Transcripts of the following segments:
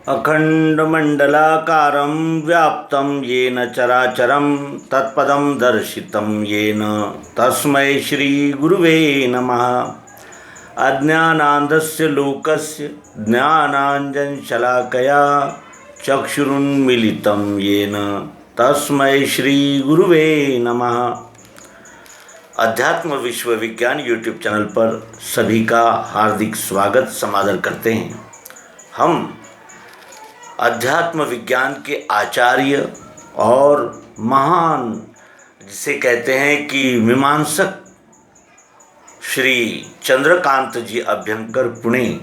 अखंडमंडलाकारं व्याप्तं येन चराचरं तत्पदं दर्शितं येन तस्मै श्रीगुरुवे नमः। अज्ञानान्धस्य लोकस्य ज्ञानाञ्जनशलाकया चक्षुरुन्मीलितं येन तस्मै श्रीगुरुवे नमः। अध्यात्म विश्वविज्ञान यूट्यूब चैनल पर सभी का हार्दिक स्वागत समादर करते हैं। हम अध्यात्म विज्ञान के आचार्य और महान जिसे कहते हैं कि मीमांसक श्री चंद्रकांत जी अभ्यंकर पुणे,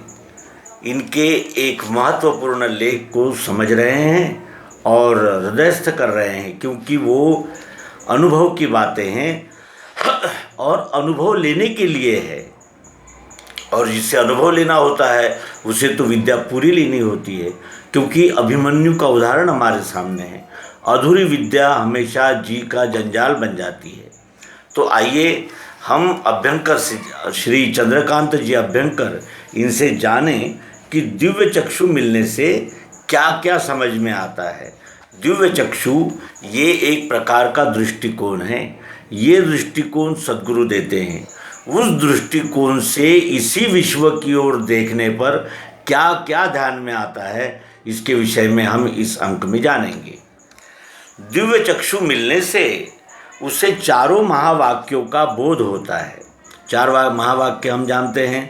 इनके एक महत्वपूर्ण लेख को समझ रहे हैं और हृदयस्थ कर रहे हैं, क्योंकि वो अनुभव की बातें हैं और अनुभव लेने के लिए है। और जिससे अनुभव लेना होता है उसे तो विद्या पूरी लेनी होती है, क्योंकि अभिमन्यु का उदाहरण हमारे सामने है। अधूरी विद्या हमेशा जी का जंजाल बन जाती है। तो आइए हम अभ्यंकर से, श्री चंद्रकांत जी अभ्यंकर, इनसे जानें कि दिव्य चक्षु मिलने से क्या क्या समझ में आता है। दिव्य चक्षु ये एक प्रकार का दृष्टिकोण है। ये दृष्टिकोण सद्गुरु देते हैं। उस दृष्टिकोण से इसी विश्व की ओर देखने पर क्या क्या ध्यान में आता है, इसके विषय में हम इस अंक में जानेंगे। दिव्य चक्षु मिलने से उसे चारों महावाक्यों का बोध होता है। चार महावाक्य हम जानते हैं।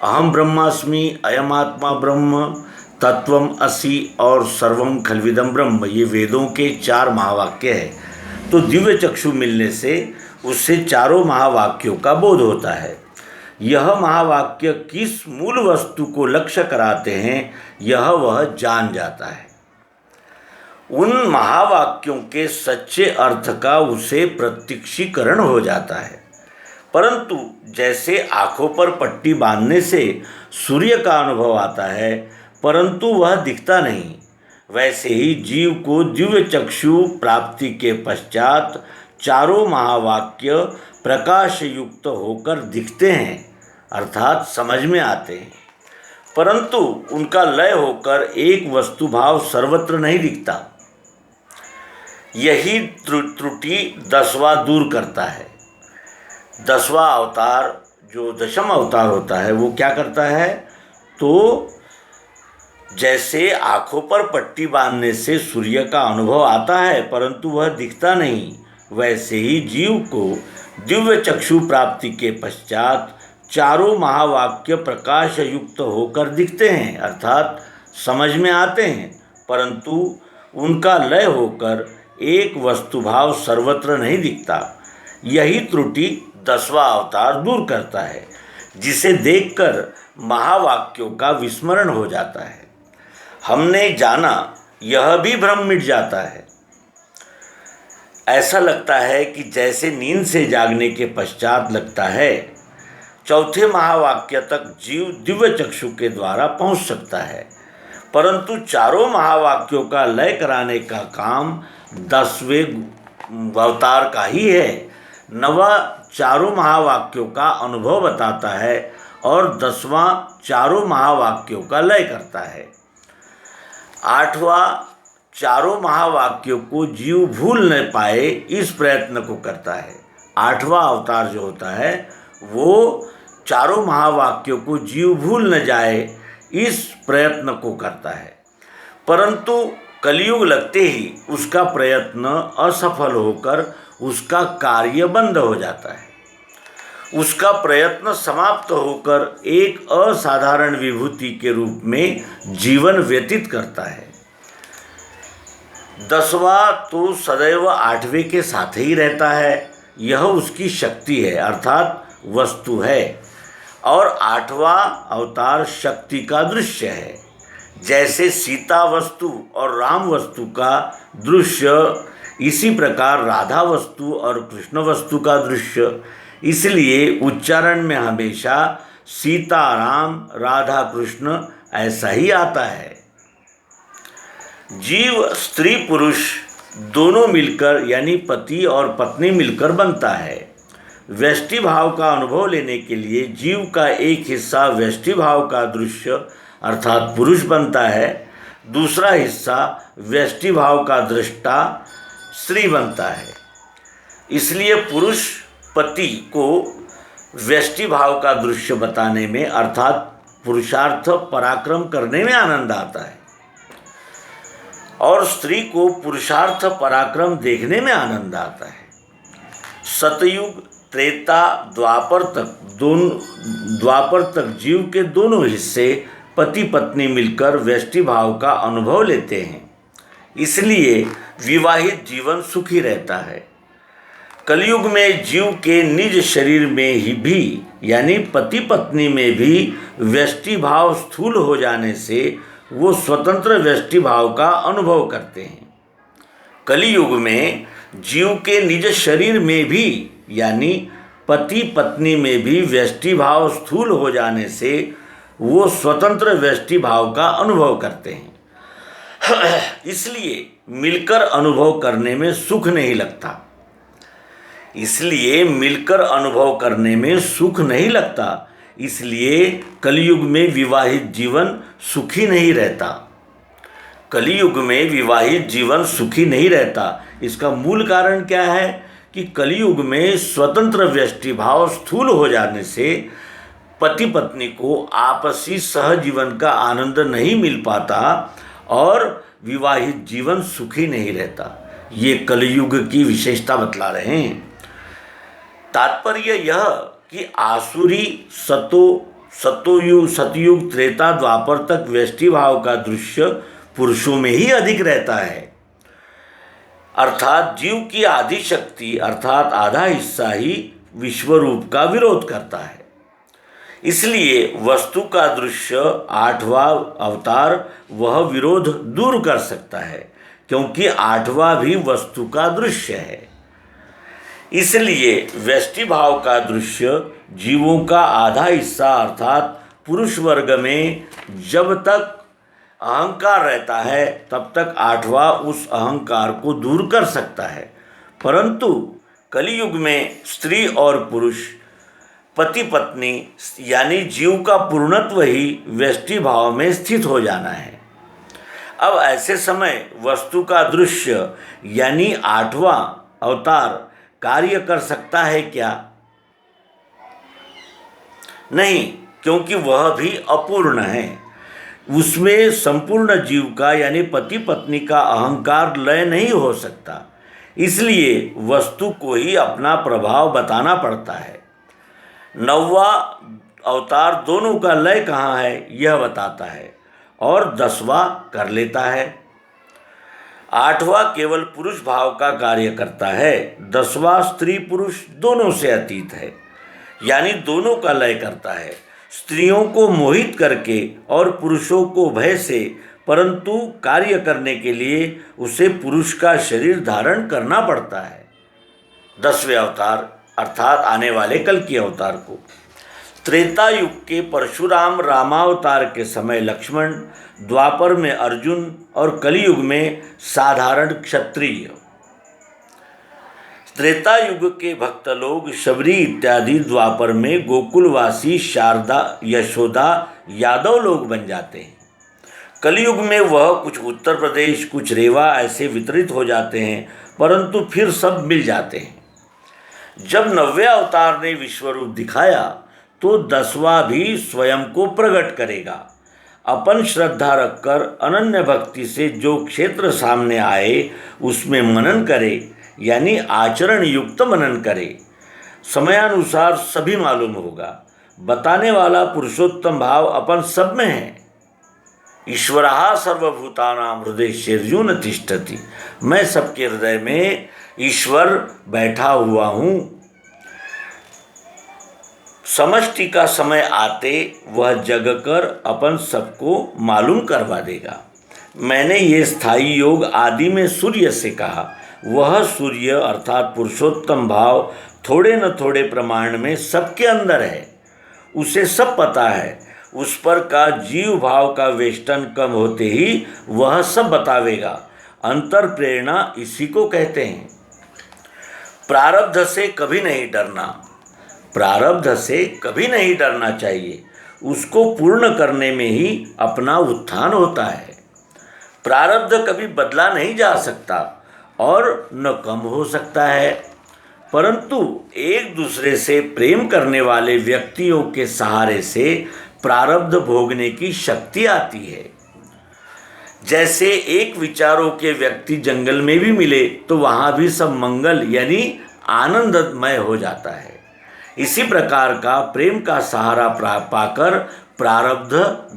अहम ब्रह्मास्मि, अयम आत्मा ब्रह्म, तत्वम असि और सर्वम खल्विदम ब्रह्म, ये वेदों के चार महावाक्य हैं। तो दिव्य चक्षु मिलने से उससे चारों महावाक्यों का बोध होता है। यह महावाक्य किस मूल वस्तु को लक्ष्य कराते हैं, यह वह जान जाता है। उन महावाक्यों के सच्चे अर्थ का उसे प्रत्यक्षीकरण हो जाता है। परंतु जैसे आँखों पर पट्टी बांधने से सूर्य का अनुभव आता है परंतु वह दिखता नहीं, वैसे ही जीव को दिव्य चक्षु प्राप्ति के पश्चात चारों महावाक्य प्रकाश युक्त होकर दिखते हैं, अर्थात समझ में आते हैं। परंतु उनका लय होकर एक वस्तुभाव सर्वत्र नहीं दिखता। यही त्रुटि 10वां दूर करता है। 10वां अवतार, जो दशम अवतार होता है, वो क्या करता है? तो जैसे आँखों पर पट्टी बांधने से सूर्य का अनुभव आता है परंतु वह दिखता नहीं, वैसे ही जीव को दिव्य चक्षु प्राप्ति के पश्चात चारों महावाक्य प्रकाश युक्त होकर दिखते हैं, अर्थात समझ में आते हैं, परंतु उनका लय होकर एक वस्तुभाव सर्वत्र नहीं दिखता। यही त्रुटि 10वां अवतार दूर करता है, जिसे देखकर महावाक्यों का विस्मरण हो जाता है। हमने जाना, यह भी भ्रम मिट जाता है। ऐसा लगता है कि जैसे नींद से जागने के पश्चात लगता है। चौथे महावाक्य तक जीव दिव्य चक्षु के द्वारा पहुंच सकता है, परंतु चारों महावाक्यों का लय कराने का काम 10वें अवतार का ही है। 9वां चारों महावाक्यों का अनुभव बताता है और 10वां चारों महावाक्यों का लय करता है। 8वां चारों महावाक्यों को जीव भूल न पाए, इस प्रयत्न को करता है। 8वां अवतार जो होता है वो चारों महावाक्यों को जीव भूल न जाए, इस प्रयत्न को करता है। परंतु कलयुग लगते ही उसका प्रयत्न असफल होकर उसका कार्य बंद हो जाता है। उसका प्रयत्न समाप्त होकर एक असाधारण विभूति के रूप में जीवन व्यतीत करता है। 10वां तो सदैव 8वें के साथ ही रहता है। यह उसकी शक्ति है, अर्थात वस्तु है। और 8वां अवतार शक्ति का दृश्य है। जैसे सीता वस्तु और राम वस्तु का दृश्य, इसी प्रकार राधा वस्तु और कृष्ण वस्तु का दृश्य। इसलिए उच्चारण में हमेशा सीता राम, राधा कृष्ण ऐसा ही आता है। जीव स्त्री पुरुष दोनों मिलकर, यानी पति और पत्नी मिलकर बनता है। व्यष्टि भाव का अनुभव लेने के लिए जीव का एक हिस्सा व्यष्टि भाव का दृश्य अर्थात पुरुष बनता है, दूसरा हिस्सा व्यष्टि भाव का दृष्टा स्त्री बनता है। इसलिए पुरुष पति को व्यष्टि भाव का दृश्य बताने में अर्थात पुरुषार्थ पराक्रम करने में आनंद आता है और स्त्री को पुरुषार्थ पराक्रम देखने में आनंद आता है। सतयुग, त्रेता, द्वापर तक जीव के दोनों हिस्से पति पत्नी मिलकर व्यष्टि भाव का अनुभव लेते हैं, इसलिए विवाहित जीवन सुखी रहता है। कलयुग में जीव के निज शरीर में ही भी यानी पति पत्नी में भी व्यष्टि भाव स्थूल हो जाने से वो स्वतंत्र व्यष्टि भाव का अनुभव करते हैं। कलयुग में जीव के निज शरीर में भी यानी पति पत्नी में भी व्यष्टि भाव स्थूल हो जाने से वो स्वतंत्र व्यष्टि भाव का अनुभव करते हैं। इसलिए मिलकर अनुभव करने में सुख नहीं लगता। इसलिए कलयुग में विवाहित जीवन सुखी नहीं रहता। इसका मूल कारण क्या है कि कलयुग में स्वतंत्र व्यष्टि भाव स्थूल हो जाने से पति पत्नी को आपसी सहजीवन का आनंद नहीं मिल पाता और विवाहित जीवन सुखी नहीं रहता। ये कलयुग की विशेषता बतला रहे हैं। तात्पर्य यह कि आसुरी सतयुग, त्रेता, द्वापर तक व्यष्टि भाव का दृश्य पुरुषों में ही अधिक रहता है। अर्थात जीव की आदि शक्ति अर्थात आधा हिस्सा ही विश्वरूप का विरोध करता है। इसलिए वस्तु का दृश्य 8वां अवतार वह विरोध दूर कर सकता है, क्योंकि 8वां भी वस्तु का दृश्य है। इसलिए व्यष्टि भाव का दृश्य जीवों का आधा हिस्सा अर्थात पुरुष वर्ग में जब तक अहंकार रहता है तब तक 8वां उस अहंकार को दूर कर सकता है। परंतु कलयुग में स्त्री और पुरुष, पति पत्नी यानी जीव का पूर्णत्व ही व्यष्टि भाव में स्थित हो जाना है। अब ऐसे समय वस्तु का दृश्य यानी 8वां अवतार कार्य कर सकता है क्या? नहीं, क्योंकि वह भी अपूर्ण है। उसमें संपूर्ण जीव का यानी पति पत्नी का अहंकार लय नहीं हो सकता। इसलिए वस्तु को ही अपना प्रभाव बताना पड़ता है। 9वां अवतार दोनों का लय कहाँ है यह बताता है और 10वां कर लेता है। 8वां केवल पुरुष भाव का कार्य करता है। 10वां स्त्री पुरुष दोनों से अतीत है, यानी दोनों का लय करता है। स्त्रियों को मोहित करके और पुरुषों को भय से, परंतु कार्य करने के लिए उसे पुरुष का शरीर धारण करना पड़ता है। 10वें अवतार अर्थात आने वाले कल के अवतार को। त्रेता युग के परशुराम रामावतार के समय लक्ष्मण, द्वापर में अर्जुन और कलयुग में साधारण क्षत्रिय। त्रेता युग के भक्त लोग शबरी इत्यादि द्वापर में गोकुलवासी शारदा, यशोदा, यादव लोग बन जाते हैं। कलयुग में वह कुछ उत्तर प्रदेश, कुछ रेवा ऐसे वितरित हो जाते हैं, परंतु फिर सब मिल जाते हैं। जब 9वें अवतार ने विश्वरूप दिखाया तो 10वां भी स्वयं को प्रकट करेगा। अपन श्रद्धा रखकर अनन्य भक्ति से जो क्षेत्र सामने आए उसमें मनन करे, यानी आचरण युक्त मनन करे। समयानुसार सभी मालूम होगा। बताने वाला पुरुषोत्तम भाव अपन सब में है। ईश्वरः सर्वभूतानां हृदयेषु तिष्ठति। मैं सबके हृदय में ईश्वर बैठा हुआ हूँ। समष्टि का समय आते वह जगकर अपन सबको मालूम करवा देगा। मैंने ये स्थायी योग आदि में सूर्य से कहा। वह सूर्य अर्थात पुरुषोत्तम भाव थोड़े न थोड़े प्रमाण में सबके अंदर है। उसे सब पता है। उस पर का जीव भाव का वेष्टन कम होते ही वह सब बतावेगा। अंतर प्रेरणा इसी को कहते हैं। प्रारब्ध से कभी नहीं डरना चाहिए। उसको पूर्ण करने में ही अपना उत्थान होता है। प्रारब्ध कभी बदला नहीं जा सकता और न कम हो सकता है, परंतु एक दूसरे से प्रेम करने वाले व्यक्तियों के सहारे से प्रारब्ध भोगने की शक्ति आती है। जैसे एक विचारों के व्यक्ति जंगल में भी मिले तो वहाँ भी सब मंगल यानी आनंदमय हो जाता है। इसी प्रकार का प्रेम का सहारा पाकर प्रारब्ध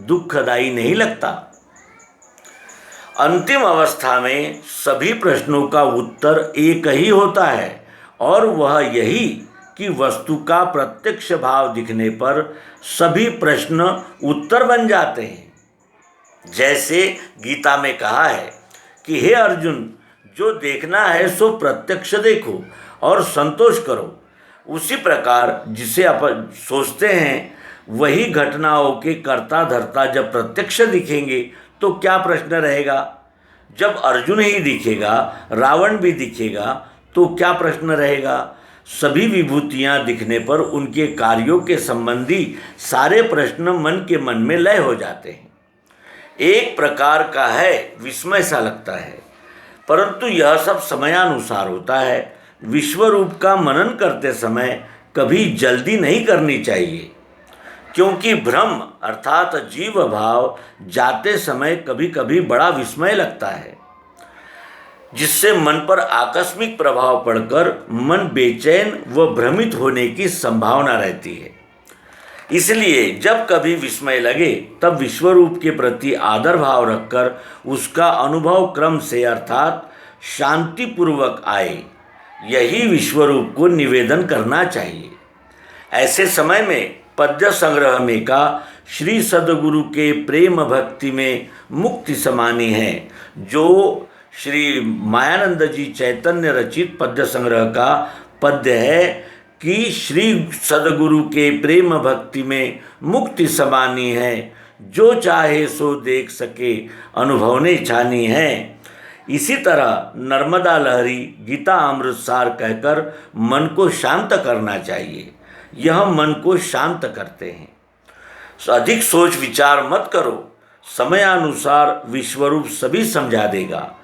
दुखदायी नहीं लगता। अंतिम अवस्था में सभी प्रश्नों का उत्तर एक ही होता है और वह यही कि वस्तु का प्रत्यक्ष भाव दिखने पर सभी प्रश्न उत्तर बन जाते हैं। जैसे गीता में कहा है कि हे अर्जुन, जो देखना है सो प्रत्यक्ष देखो और संतोष करो। उसी प्रकार जिसे अपन सोचते हैं वही घटनाओं के कर्ता धर्ता जब प्रत्यक्ष दिखेंगे तो क्या प्रश्न रहेगा। जब अर्जुन ही दिखेगा, रावण भी दिखेगा, तो क्या प्रश्न रहेगा। सभी विभूतियां दिखने पर उनके कार्यों के संबंधी सारे प्रश्न मन के मन में लय हो जाते हैं। एक प्रकार का है विस्मय सा लगता है, परंतु यह सब समयानुसार होता है। विश्व रूप का मनन करते समय कभी जल्दी नहीं करनी चाहिए, क्योंकि भ्रम अर्थात जीव भाव जाते समय कभी कभी बड़ा विस्मय लगता है, जिससे मन पर आकस्मिक प्रभाव पड़कर मन बेचैन व भ्रमित होने की संभावना रहती है। इसलिए जब कभी विस्मय लगे तब विश्वरूप के प्रति आदर भाव रखकर उसका अनुभव क्रम से अर्थात शांतिपूर्वक आए, यही विश्वरूप को निवेदन करना चाहिए। ऐसे समय में पद्य संग्रह में का श्री सद्गुरु के प्रेम भक्ति में मुक्ति समानी है, जो श्री मायानंद जी चैतन्य रचित पद्य संग्रह का पद्य है कि श्री सद्गुरु के प्रेम भक्ति में मुक्ति समानी है, जो चाहे सो देख सके अनुभव ने छानी है। इसी तरह नर्मदा लहरी गीता अमृतसार कहकर मन को शांत करना चाहिए। यह मन को शांत करते हैं। अधिक सोच विचार मत करो, समयानुसार विश्वरूप सभी समझा देगा।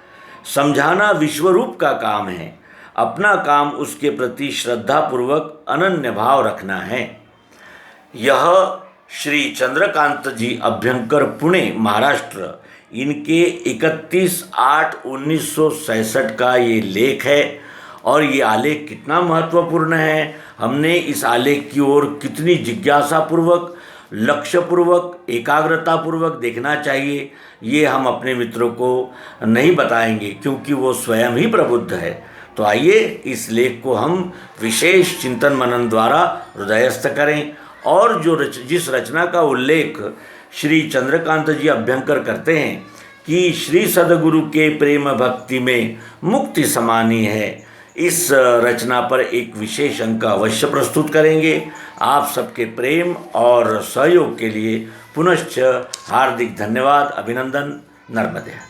समझाना विश्वरूप का काम है, अपना काम उसके प्रति श्रद्धापूर्वक अनन्य भाव रखना है। यह श्री चंद्रकांत जी अभ्यंकर, पुणे, महाराष्ट्र, इनके 31/8/1966 का ये लेख है। और ये आलेख कितना महत्वपूर्ण है, हमने इस आलेख की ओर कितनी जिज्ञासापूर्वक, लक्ष्यपूर्वक, एकाग्रतापूर्वक देखना चाहिए, ये हम अपने मित्रों को नहीं बताएंगे क्योंकि वो स्वयं ही प्रबुद्ध है। तो आइए इस लेख को हम विशेष चिंतन मनन द्वारा हृदयस्थ करें और जिस रचना का उल्लेख श्री चंद्रकांत जी अभ्यंकर करते हैं कि श्री सद्गुरु के प्रेम भक्ति में मुक्ति समानी है, इस रचना पर एक विशेष अंक अवश्य प्रस्तुत करेंगे। आप सबके प्रेम और सहयोग के लिए पुनश्च हार्दिक धन्यवाद, अभिनंदन। नर्मदे।